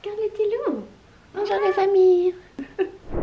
Regarde le petit loup! Bonjour les amis!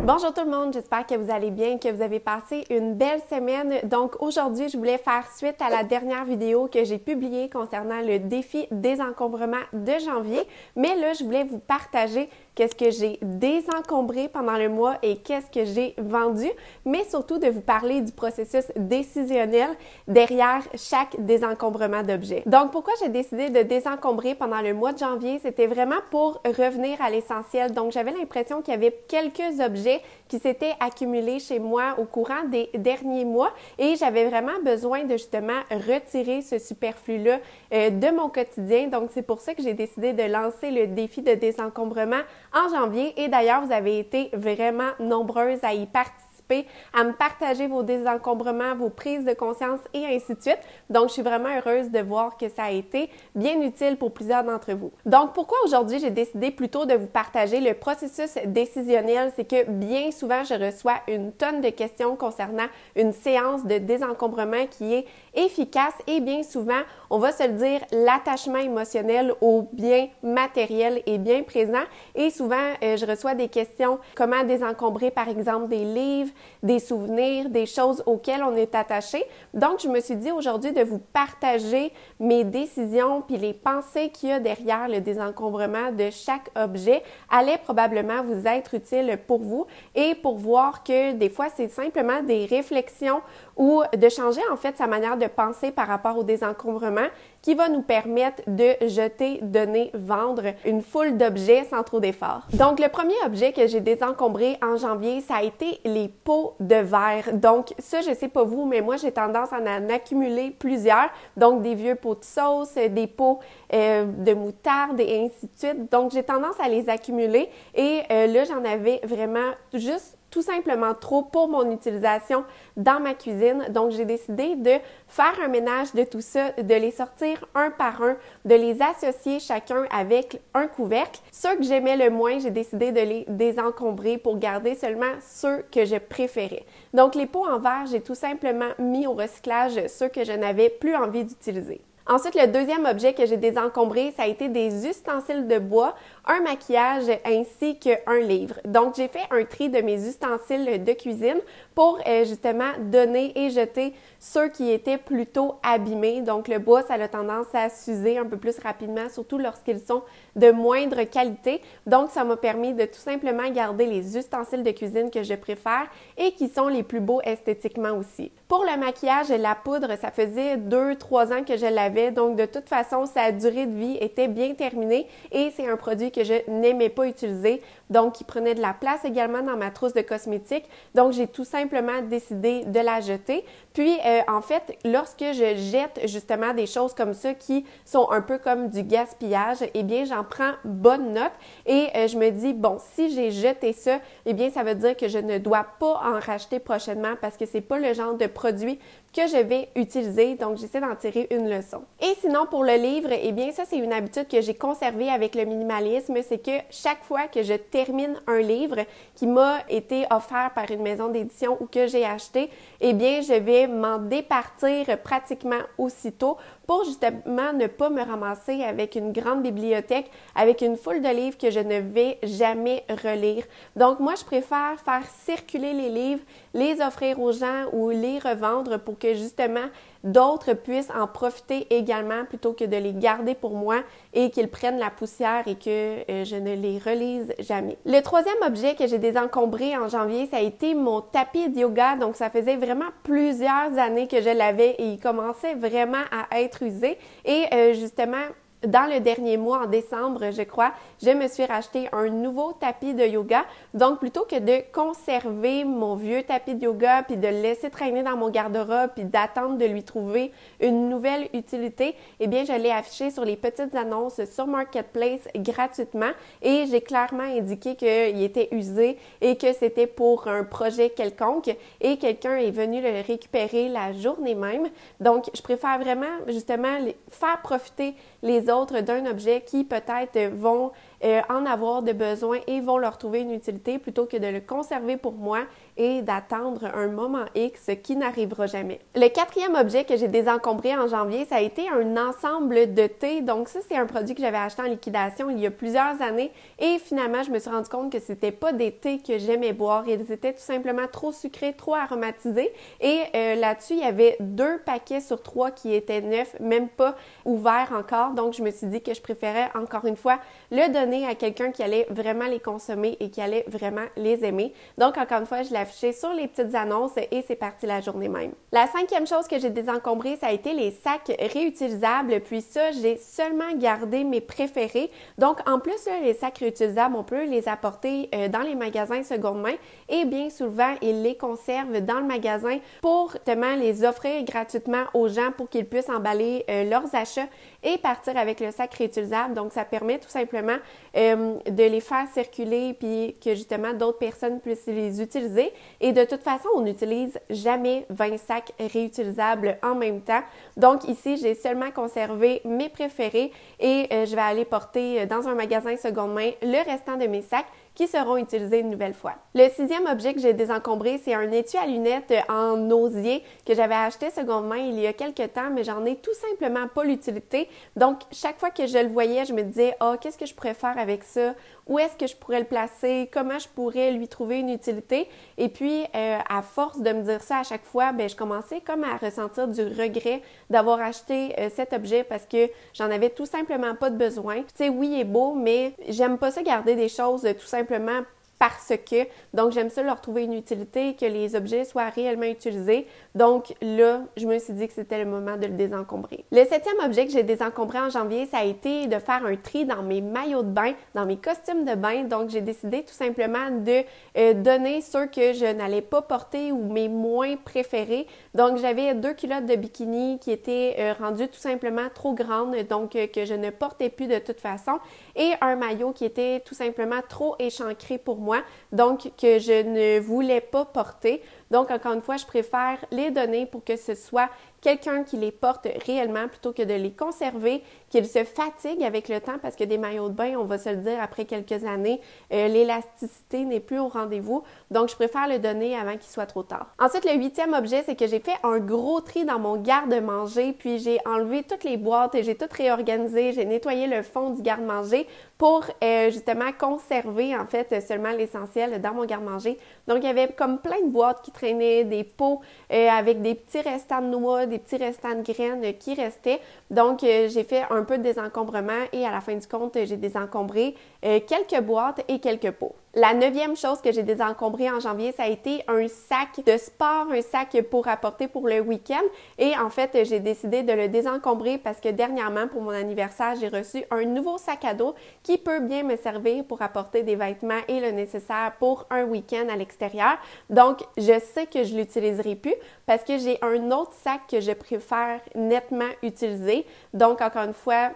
Bonjour tout le monde, j'espère que vous allez bien, que vous avez passé une belle semaine. Donc aujourd'hui, je voulais faire suite à la dernière vidéo que j'ai publiée concernant le défi désencombrement de janvier. Mais là, je voulais vous partager qu'est-ce que j'ai désencombré pendant le mois et qu'est-ce que j'ai vendu, mais surtout de vous parler du processus décisionnel derrière chaque désencombrement d'objets. Donc pourquoi j'ai décidé de désencombrer pendant le mois de janvier? C'était vraiment pour revenir à l'essentiel. Donc j'avais l'impression qu'il y avait quelques objets qui s'étaient accumulés chez moi au courant des derniers mois et j'avais vraiment besoin de justement retirer ce superflu-là de mon quotidien. Donc c'est pour ça que j'ai décidé de lancer le défi de désencombrement en janvier et d'ailleurs, vous avez été vraiment nombreuses à y participer, à me partager vos désencombrements, vos prises de conscience et ainsi de suite. Donc, je suis vraiment heureuse de voir que ça a été bien utile pour plusieurs d'entre vous. Donc, pourquoi aujourd'hui j'ai décidé plutôt de vous partager le processus décisionnel? C'est que bien souvent, je reçois une tonne de questions concernant une séance de désencombrement qui est efficace et bien souvent, on va se le dire, l'attachement émotionnel au bien matériel est bien présent et souvent, je reçois des questions comment désencombrer par exemple des livres, des souvenirs, des choses auxquelles on est attaché. Donc, je me suis dit aujourd'hui de vous partager mes décisions puis les pensées qu'il y a derrière le désencombrement de chaque objet allait probablement vous être utile pour vous et pour voir que des fois, c'est simplement des réflexions ou de changer en fait sa manière de penser par rapport au désencombrement qui va nous permettre de jeter, donner, vendre une foule d'objets sans trop d'efforts. Donc, le premier objet que j'ai désencombré en janvier, ça a été les pots de verre. Donc, ça, je sais pas vous, mais moi, j'ai tendance à en accumuler plusieurs. Donc, des vieux pots de sauce, des pots de moutarde et ainsi de suite. Donc, j'ai tendance à les accumuler et là, j'en avais vraiment juste tout simplement trop pour mon utilisation dans ma cuisine. Donc, j'ai décidé de faire un ménage de tout ça, de les sortir un par un, de les associer chacun avec un couvercle. Ceux que j'aimais le moins, j'ai décidé de les désencombrer pour garder seulement ceux que je préférais. Donc, les pots en verre, j'ai tout simplement mis au recyclage ceux que je n'avais plus envie d'utiliser. Ensuite, le deuxième objet que j'ai désencombré, ça a été des ustensiles de bois, un maquillage ainsi qu'un livre. Donc, j'ai fait un tri de mes ustensiles de cuisine pour justement donner et jeter ceux qui étaient plutôt abîmés. Donc, le bois, ça a tendance à s'user un peu plus rapidement, surtout lorsqu'ils sont de moindre qualité. Donc, ça m'a permis de tout simplement garder les ustensiles de cuisine que je préfère et qui sont les plus beaux esthétiquement aussi. Pour le maquillage et la poudre, ça faisait 2-3 ans que je l'avais. Donc, de toute façon, sa durée de vie était bien terminée et c'est un produit que je n'aimais pas utiliser. Donc, il prenait de la place également dans ma trousse de cosmétiques. Donc, j'ai tout simplement décidé de la jeter. Puis, en fait, lorsque je jette justement des choses comme ça qui sont un peu comme du gaspillage, eh bien, j'en prends bonne note et je me dis, bon, si j'ai jeté ça, eh bien, ça veut dire que je ne dois pas en racheter prochainement parce que c'est pas le genre de produit que je vais utiliser. Donc, j'essaie d'en tirer une leçon. Et sinon, pour le livre, eh bien, ça, c'est une habitude que j'ai conservée avec le minimalisme. C'est que chaque fois que je termine un livre qui m'a été offert par une maison d'édition ou que j'ai acheté, eh bien, je vais m'en départir pratiquement aussitôt pour justement ne pas me ramasser avec une grande bibliothèque, avec une foule de livres que je ne vais jamais relire. Donc, moi, je préfère faire circuler les livres, les offrir aux gens ou les revendre pour que justement d'autres puissent en profiter également plutôt que de les garder pour moi et qu'ils prennent la poussière et que je ne les relise jamais. Le troisième objet que j'ai désencombré en janvier, ça a été mon tapis de yoga. Donc, ça faisait vraiment plusieurs années que je l'avais et il commençait vraiment à être usé. Et justement, dans le dernier mois, en décembre, je crois, je me suis racheté un nouveau tapis de yoga. Donc, plutôt que de conserver mon vieux tapis de yoga puis de le laisser traîner dans mon garde-robe puis d'attendre de lui trouver une nouvelle utilité, eh bien, je l'ai affiché sur les petites annonces sur Marketplace gratuitement et j'ai clairement indiqué qu'il était usé et que c'était pour un projet quelconque et quelqu'un est venu le récupérer la journée même. Donc, je préfère vraiment, justement, faire profiter les autres d'un objet qui peut-être vont en avoir de besoin et vont leur trouver une utilité plutôt que de le conserver pour moi et d'attendre un moment X qui n'arrivera jamais. Le quatrième objet que j'ai désencombré en janvier, ça a été un ensemble de thé. Donc ça, c'est un produit que j'avais acheté en liquidation il y a plusieurs années et finalement, je me suis rendu compte que c'était pas des thés que j'aimais boire. Ils étaient tout simplement trop sucrés, trop aromatisés et là-dessus, il y avait 2 paquets sur 3 qui étaient neufs, même pas ouverts encore. Donc, je me suis dit que je préférais encore une fois le donner à quelqu'un qui allait vraiment les consommer et qui allait vraiment les aimer. Donc, encore une fois, je l'ai affiché sur les petites annonces et c'est parti la journée même. La 5e chose que j'ai désencombré, ça a été les sacs réutilisables. Puis ça, j'ai seulement gardé mes préférés. Donc, en plus, là, les sacs réutilisables, on peut les apporter dans les magasins seconde main et bien souvent, ils les conservent dans le magasin pour justement les offrir gratuitement aux gens pour qu'ils puissent emballer leurs achats et partir avec le sac réutilisable. Donc, ça permet tout simplement de les faire circuler puis que justement d'autres personnes puissent les utiliser. Et de toute façon, on n'utilise jamais 20 sacs réutilisables en même temps. Donc, ici, j'ai seulement conservé mes préférés et je vais aller porter dans un magasin seconde main le restant de mes sacs qui seront utilisés une nouvelle fois. Le 6e objet que j'ai désencombré, c'est un étui à lunettes en osier que j'avais acheté seconde main il y a quelques temps, mais j'en ai tout simplement pas l'utilité. Donc, chaque fois que je le voyais, je me disais « Ah, qu'est-ce que je pourrais faire avec ça? Où est-ce que je pourrais le placer? Comment je pourrais lui trouver une utilité? » Et puis, à force de me dire ça à chaque fois, ben je commençais comme à ressentir du regret d'avoir acheté cet objet parce que j'en avais tout simplement pas de besoin. Tu sais, oui, il est beau, mais j'aime pas ça garder des choses tout simplement parce que, donc j'aime ça leur trouver une utilité, que les objets soient réellement utilisés. Donc là, je me suis dit que c'était le moment de le désencombrer. Le 7e objet que j'ai désencombré en janvier, ça a été de faire un tri dans mes maillots de bain, dans mes costumes de bain. Donc j'ai décidé tout simplement de donner ceux que je n'allais pas porter ou mes moins préférés. Donc j'avais 2 culottes de bikini qui étaient rendues tout simplement trop grandes, donc que je ne portais plus de toute façon, et un maillot qui était tout simplement trop échancré pour moi, donc que je ne voulais pas porter. Donc, encore une fois, je préfère les donner pour que ce soit quelqu'un qui les porte réellement plutôt que de les conserver, qu'ils se fatiguent avec le temps parce que des maillots de bain, on va se le dire, après quelques années, l'élasticité n'est plus au rendez-vous. Donc, je préfère le donner avant qu'il soit trop tard. Ensuite, le 8e objet, c'est que j'ai fait un gros tri dans mon garde-manger, puis j'ai enlevé toutes les boîtes et j'ai tout réorganisé, j'ai nettoyé le fond du garde-manger pour justement conserver en fait seulement l'essentiel dans mon garde-manger. Donc, il y avait comme plein de boîtes qui traînaient, des pots avec des petits restants de noix, des petits restants de graines qui restaient. Donc, j'ai fait un peu de désencombrement et à la fin du compte, j'ai désencombré quelques boîtes et quelques pots. La 9e chose que j'ai désencombré en janvier, ça a été un sac de sport, un sac pour apporter pour le week-end. Et en fait, j'ai décidé de le désencombrer parce que dernièrement, pour mon anniversaire, j'ai reçu un nouveau sac à dos qui peut bien me servir pour apporter des vêtements et le nécessaire pour un week-end à l'extérieur. Donc, je sais que je l'utiliserai plus parce que j'ai un autre sac que je préfère nettement utiliser. Donc, encore une fois,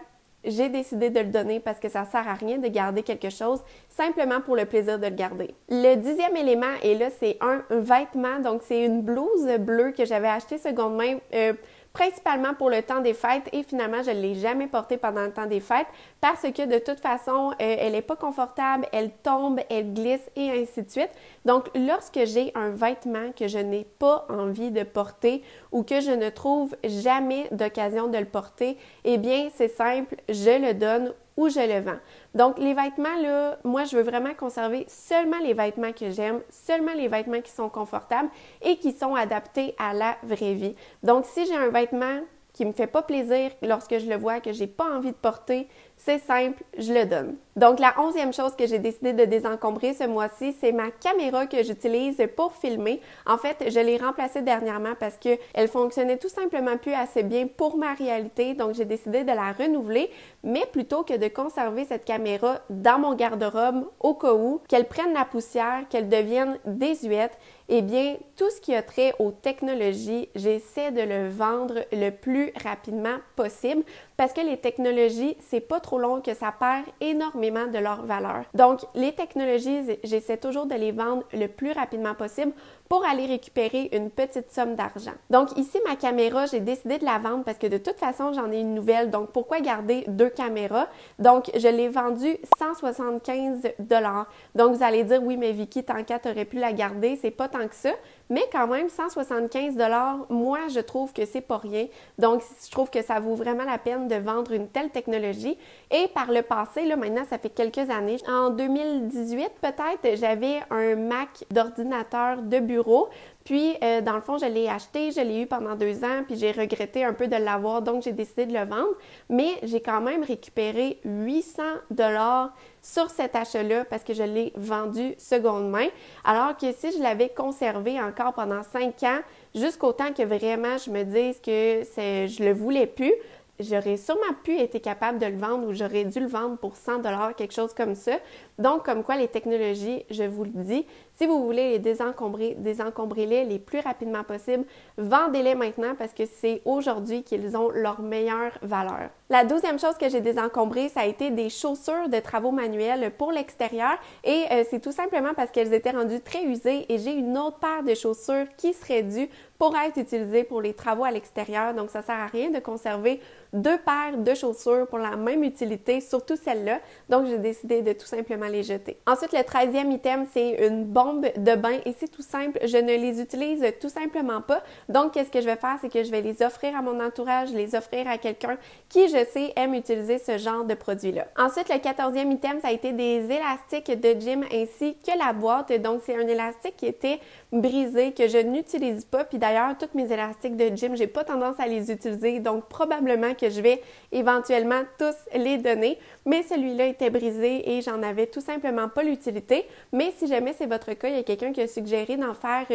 j'ai décidé de le donner parce que ça sert à rien de garder quelque chose simplement pour le plaisir de le garder. Le 10e élément, et là, c'est un vêtement. Donc, c'est une blouse bleue que j'avais achetée seconde main principalement pour le temps des fêtes et finalement, je ne l'ai jamais portée pendant le temps des fêtes parce que de toute façon, elle n'est pas confortable, elle tombe, elle glisse et ainsi de suite. Donc, lorsque j'ai un vêtement que je n'ai pas envie de porter ou que je ne trouve jamais d'occasion de le porter, eh bien, c'est simple, je le donne ou je le vends. Donc, les vêtements, là, moi, je veux vraiment conserver seulement les vêtements que j'aime, seulement les vêtements qui sont confortables et qui sont adaptés à la vraie vie. Donc, si j'ai un vêtement qui me fait pas plaisir lorsque je le vois, que j'ai pas envie de porter, c'est simple, je le donne. Donc, la 11e chose que j'ai décidé de désencombrer ce mois-ci, c'est ma caméra que j'utilise pour filmer. En fait, je l'ai remplacée dernièrement parce qu'elle fonctionnait tout simplement plus assez bien pour ma réalité. Donc, j'ai décidé de la renouveler, mais plutôt que de conserver cette caméra dans mon garde-robe au cas où, qu'elle prenne la poussière, qu'elle devienne désuète, eh bien, tout ce qui a trait aux technologies, j'essaie de le vendre le plus rapidement possible. parce que les technologies, c'est pas trop long que ça perd énormément de leur valeur. Donc, les technologies, j'essaie toujours de les vendre le plus rapidement possible pour aller récupérer une petite somme d'argent. Donc ici, ma caméra, j'ai décidé de la vendre parce que de toute façon, j'en ai une nouvelle. Donc pourquoi garder 2 caméras? Donc je l'ai vendue 175 $. Donc vous allez dire, oui, mais Vicky, tant qu'à, t'aurais pu la garder, c'est pas tant que ça. Mais quand même, 175 $, moi, je trouve que c'est pas rien. Donc, je trouve que ça vaut vraiment la peine de vendre une telle technologie. Et par le passé, là, maintenant, ça fait quelques années, en 2018 peut-être, j'avais un Mac d'ordinateur de bureau. Puis, dans le fond, je l'ai acheté, je l'ai eu pendant 2 ans, puis j'ai regretté un peu de l'avoir, donc j'ai décidé de le vendre. Mais j'ai quand même récupéré 800 $ sur cet achat-là parce que je l'ai vendu seconde main. Alors que si je l'avais conservé encore pendant 5 ans, jusqu'au temps que vraiment je me dise que je le voulais plus, j'aurais sûrement pu être capable de le vendre ou j'aurais dû le vendre pour 100 $, quelque chose comme ça. Donc, comme quoi les technologies, je vous le dis, si vous voulez les désencombrer, désencombrez-les les plus rapidement possible. Vendez-les maintenant parce que c'est aujourd'hui qu'ils ont leur meilleure valeur. La 12e chose que j'ai désencombrée, ça a été des chaussures de travaux manuels pour l'extérieur et c'est tout simplement parce qu'elles étaient rendues très usées et j'ai une autre paire de chaussures qui serait due pour être utilisée pour les travaux à l'extérieur. Donc, ça ne sert à rien de conserver 2 paires de chaussures pour la même utilité, surtout celle-là. Donc, j'ai décidé de tout simplement les jeter. Ensuite, le 13e item, c'est une bombe de bain et c'est tout simple. Je ne les utilise tout simplement pas. Donc, qu'est-ce que je vais faire? C'est que je vais les offrir à mon entourage, les offrir à quelqu'un qui, je sais, aime utiliser ce genre de produit-là. Ensuite, le 14e item, ça a été des élastiques de gym ainsi que la boîte. Donc, c'est un élastique qui était brisé, que je n'utilise pas. Puis d'ailleurs, tous mes élastiques de gym, j'ai pas tendance à les utiliser. Donc, probablement que je vais éventuellement tous les donner. Mais celui-là était brisé et j'en avais tout simplement pas l'utilité. Mais si jamais c'est votre cas, il y a quelqu'un qui a suggéré d'en faire,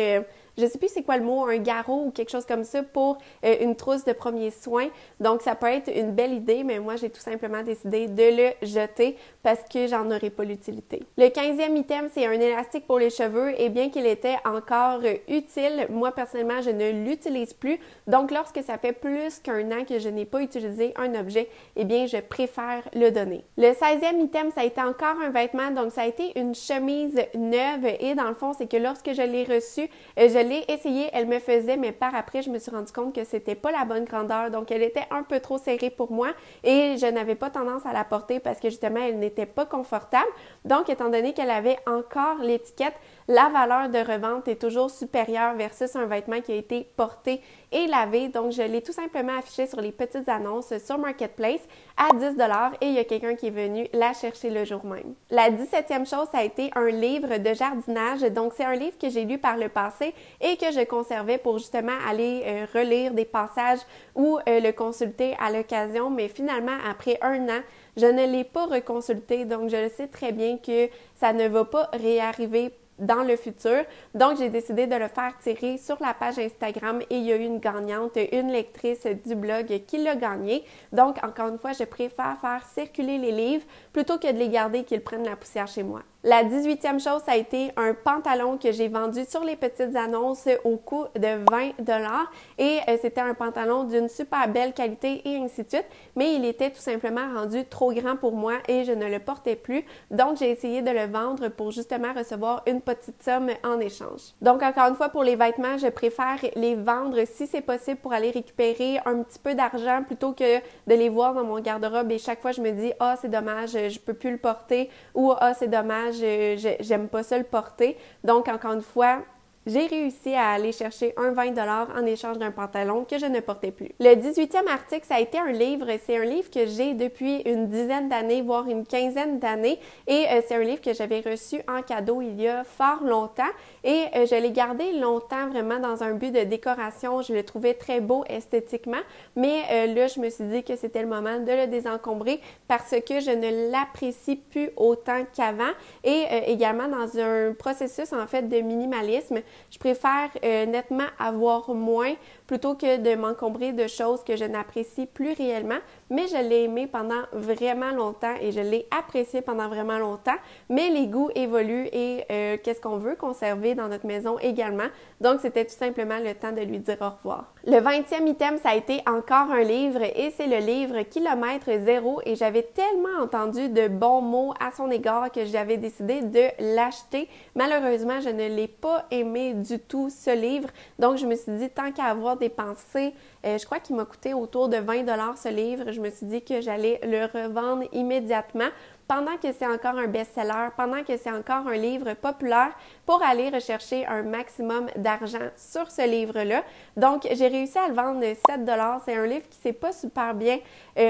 je sais plus c'est quoi le mot, un garrot ou quelque chose comme ça pour une trousse de premiers soins. Donc, ça peut être une belle idée, mais moi, j'ai tout simplement décidé de le jeter parce que j'en aurais pas l'utilité. Le 15e item, c'est un élastique pour les cheveux et bien qu'il était encore utile, moi, personnellement, je ne l'utilise plus. Donc, lorsque ça fait plus qu'1 an que je n'ai pas utilisé un objet, eh bien, je préfère le donner. Le 16e item, ça a été encore un vêtement, donc ça a été une chemise neuve et dans le fond, c'est que lorsque je l'ai reçue, je l'ai essayée, elle me faisait, mais par après, je me suis rendu compte que c'était pas la bonne grandeur, donc elle était un peu trop serrée pour moi et je n'avais pas tendance à la porter parce que justement, elle n'était pas confortable. Donc, étant donné qu'elle avait encore l'étiquette, la valeur de revente est toujours supérieure versus un vêtement qui a été porté et lavé. Donc, je l'ai tout simplement affiché sur les petites annonces sur Marketplace à 10 $ et il y a quelqu'un qui est venu la chercher le jour même. La 17e chose, ça a été un livre de jardinage. Donc, c'est un livre que j'ai lu par le passé et que je conservais pour justement aller relire des passages ou le consulter à l'occasion. Mais finalement, après 1 an, je ne l'ai pas reconsulté. Donc, je le sais très bien que ça ne va pas réarriver dans le futur. Donc, j'ai décidé de le faire tirer sur la page Instagram et il y a eu une gagnante, une lectrice du blog qui l'a gagné. Donc, encore une fois, je préfère faire circuler les livres plutôt que de les garder et qu'ils prennent la poussière chez moi. La 18e chose, ça a été un pantalon que j'ai vendu sur les petites annonces au coût de 20 $ et c'était un pantalon d'une super belle qualité et ainsi de suite, mais il était tout simplement rendu trop grand pour moi et je ne le portais plus. Donc, j'ai essayé de le vendre pour justement recevoir une petite somme en échange. Donc, encore une fois, pour les vêtements, je préfère les vendre si c'est possible pour aller récupérer un petit peu d'argent plutôt que de les voir dans mon garde-robe et chaque fois, je me dis « Ah, c'est dommage, je peux plus le porter » ou « Ah, c'est dommage, j'aime pas ça le porter ». Donc, encore une fois, j'ai réussi à aller chercher un 20 $ en échange d'un pantalon que je ne portais plus. Le 18e article, ça a été un livre. C'est un livre que j'ai depuis une dizaine d'années, voire une quinzaine d'années. Et c'est un livre que j'avais reçu en cadeau il y a fort longtemps. Et je l'ai gardé longtemps vraiment dans un but de décoration. Je le trouvais très beau esthétiquement. Mais là, je me suis dit que c'était le moment de le désencombrer parce que je ne l'apprécie plus autant qu'avant. Et également dans un processus en fait de minimalisme, Je préfère nettement avoir moins plutôt que de m'encombrer de choses que je n'apprécie plus réellement, mais je l'ai aimé pendant vraiment longtemps et je l'ai apprécié pendant vraiment longtemps, mais les goûts évoluent et qu'est-ce qu'on veut conserver dans notre maison également, donc c'était tout simplement le temps de lui dire au revoir. Le 20e item, ça a été encore un livre et c'est le livre Kilomètre zéro et j'avais tellement entendu de bons mots à son égard que j'avais décidé de l'acheter. Malheureusement, je ne l'ai pas aimé du tout ce livre, donc je me suis dit tant qu'à avoir dépensé, je crois qu'il m'a coûté autour de 20 $ ce livre, je me suis dit que j'allais le revendre immédiatement pendant que c'est encore un best-seller, pendant que c'est encore un livre populaire, pour aller rechercher un maximum d'argent sur ce livre-là. Donc, j'ai réussi à le vendre 7 $. C'est un livre qui s'est pas super bien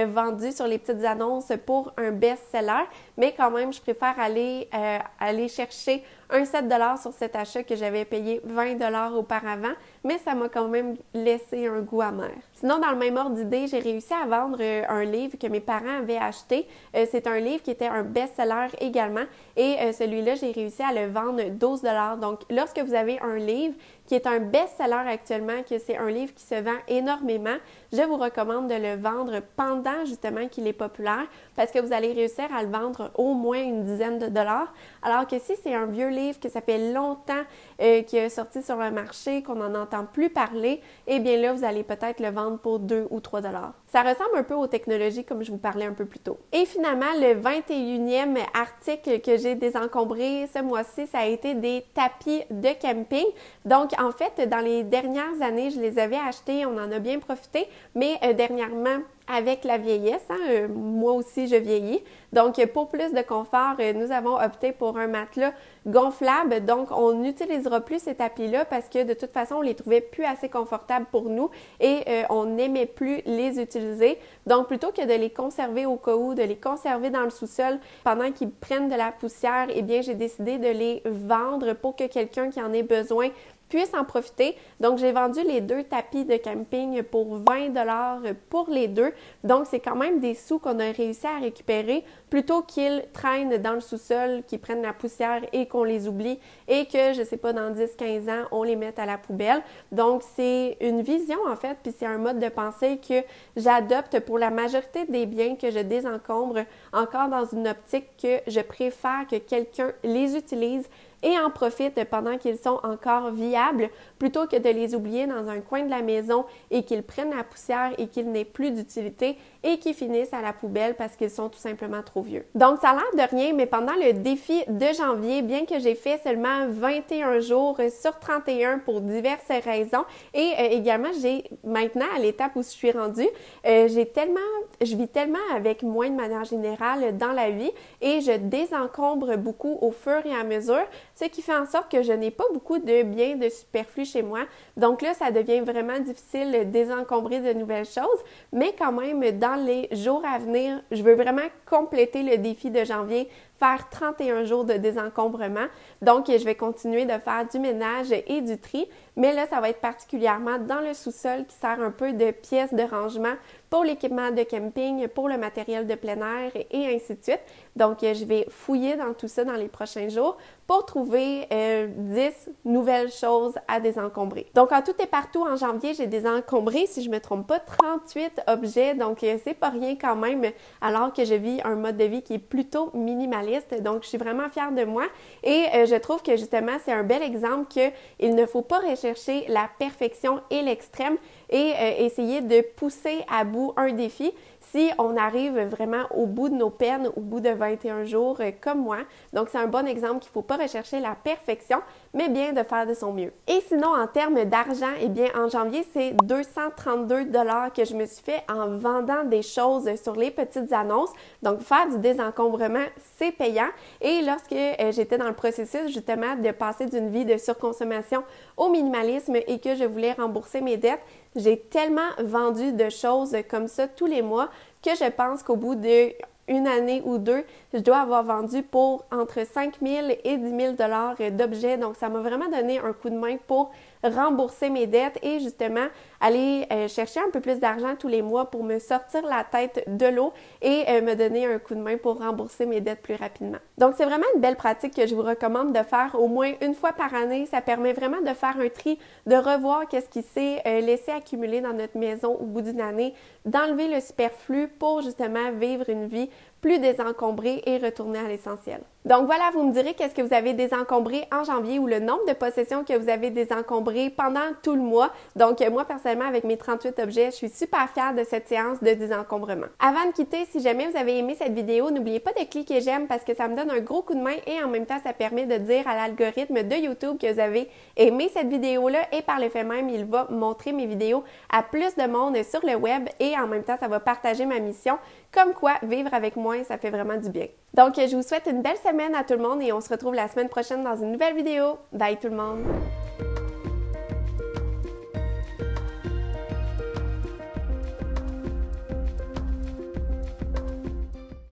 vendu sur les petites annonces pour un best-seller, mais quand même, je préfère aller chercher un 7 $ sur cet achat que j'avais payé 20 $ auparavant, mais ça m'a quand même laissé un goût amer. Sinon, dans le même ordre d'idée, j'ai réussi à vendre un livre que mes parents avaient acheté. C'est un livre qui était un best-seller également et celui-là, j'ai réussi à le vendre 12 $. Donc, lorsque vous avez un livre qui est un best-seller actuellement, que c'est un livre qui se vend énormément, je vous recommande de le vendre pendant justement qu'il est populaire parce que vous allez réussir à le vendre au moins une dizaine de dollars. Alors que si c'est un vieux livre que ça fait longtemps qu'il est sorti sur le marché, qu'on n'en entend plus parler, eh bien là, vous allez peut-être le vendre pour 2 ou 3 $. Ça ressemble un peu aux technologies comme je vous parlais un peu plus tôt. Et finalement, le 21e article que j'ai désencombré ce mois-ci, ça a été des tapis de camping. Donc, en fait, dans les dernières années, je les avais achetés, on en a bien profité, mais dernièrement, avec la vieillesse, moi aussi je vieillis, donc pour plus de confort, nous avons opté pour un matelas gonflable, donc on n'utilisera plus ces tapis-là parce que de toute façon, on les trouvait plus assez confortables pour nous et on n'aimait plus les utiliser. Donc plutôt que de les conserver au cas où, de les conserver dans le sous-sol pendant qu'ils prennent de la poussière, eh bien j'ai décidé de les vendre pour que quelqu'un qui en ait besoin puisse en profiter. Donc, j'ai vendu les 2 tapis de camping pour 20 $ pour les 2. Donc, c'est quand même des sous qu'on a réussi à récupérer plutôt qu'ils traînent dans le sous-sol, qu'ils prennent la poussière et qu'on les oublie et que, je sais pas, dans 10-15 ans, on les mette à la poubelle. Donc, c'est une vision, en fait, puis c'est un mode de pensée que j'adopte pour la majorité des biens que je désencombre, encore dans une optique que je préfère que quelqu'un les utilise et en profite pendant qu'ils sont encore viables, plutôt que de les oublier dans un coin de la maison et qu'ils prennent la poussière et qu'ils n'aient plus d'utilité et qu'ils finissent à la poubelle parce qu'ils sont tout simplement trop vieux. Donc, ça a l'air de rien, mais pendant le défi de janvier, bien que j'ai fait seulement 21 jours sur 31 pour diverses raisons, et également, j'ai maintenant, à l'étape où je suis rendue, je vis tellement avec moins de manière générale dans la vie et je désencombre beaucoup au fur et à mesure, ce qui fait en sorte que je n'ai pas beaucoup de biens de superflu chez moi. Donc là, ça devient vraiment difficile de désencombrer de nouvelles choses, mais quand même, dans les jours à venir, je veux vraiment compléter le défi de janvier, faire 31 jours de désencombrement. Donc, je vais continuer de faire du ménage et du tri, mais là, ça va être particulièrement dans le sous-sol qui sert un peu de pièce de rangement pour l'équipement de camping, pour le matériel de plein air et ainsi de suite. Donc, je vais fouiller dans tout ça dans les prochains jours pour trouver 10 nouvelles choses à désencombrer. Donc, en tout et partout, en janvier, j'ai désencombré, si je ne me trompe pas, 38 objets. Donc, c'est pas rien quand même, alors que je vis un mode de vie qui est plutôt minimaliste. Donc, je suis vraiment fière de moi et je trouve que justement, c'est un bel exemple qu'il ne faut pas rechercher la perfection et l'extrême et essayer de pousser à bout un défi si on arrive vraiment au bout de nos peines, au bout de 21 jours comme moi. Donc, c'est un bon exemple qu'il ne faut pas rechercher la perfection, mais bien de faire de son mieux. Et sinon, en termes d'argent, eh bien, en janvier, c'est 232 $ que je me suis fait en vendant des choses sur les petites annonces. Donc, faire du désencombrement, c'est payant. Et lorsque j'étais dans le processus, justement, de passer d'une vie de surconsommation au minimalisme et que je voulais rembourser mes dettes, j'ai tellement vendu de choses comme ça tous les mois que je pense qu'au bout de une année ou deux, je dois avoir vendu pour entre 5 000 et 10 000 $ d'objets. Donc, ça m'a vraiment donné un coup de main pour rembourser mes dettes et justement aller chercher un peu plus d'argent tous les mois pour me sortir la tête de l'eau et me donner un coup de main pour rembourser mes dettes plus rapidement. Donc, c'est vraiment une belle pratique que je vous recommande de faire au moins une fois par année. Ça permet vraiment de faire un tri, de revoir qu'est-ce qui s'est laissé accumuler dans notre maison au bout d'une année, d'enlever le superflu pour justement vivre une vie plus désencombrée et retourner à l'essentiel. Donc voilà, vous me direz qu'est-ce que vous avez désencombré en janvier ou le nombre de possessions que vous avez désencombrées pendant tout le mois. Donc moi, personnellement, avec mes 38 objets, je suis super fière de cette séance de désencombrement. Avant de quitter, si jamais vous avez aimé cette vidéo, n'oubliez pas de cliquer j'aime parce que ça me donne un gros coup de main et en même temps, ça permet de dire à l'algorithme de YouTube que vous avez aimé cette vidéo-là et par le fait même, il va montrer mes vidéos à plus de monde sur le web et en même temps, ça va partager ma mission. Comme quoi, vivre avec moins, ça fait vraiment du bien. Donc, je vous souhaite une belle semaine à tout le monde et on se retrouve la semaine prochaine dans une nouvelle vidéo. Bye tout le monde!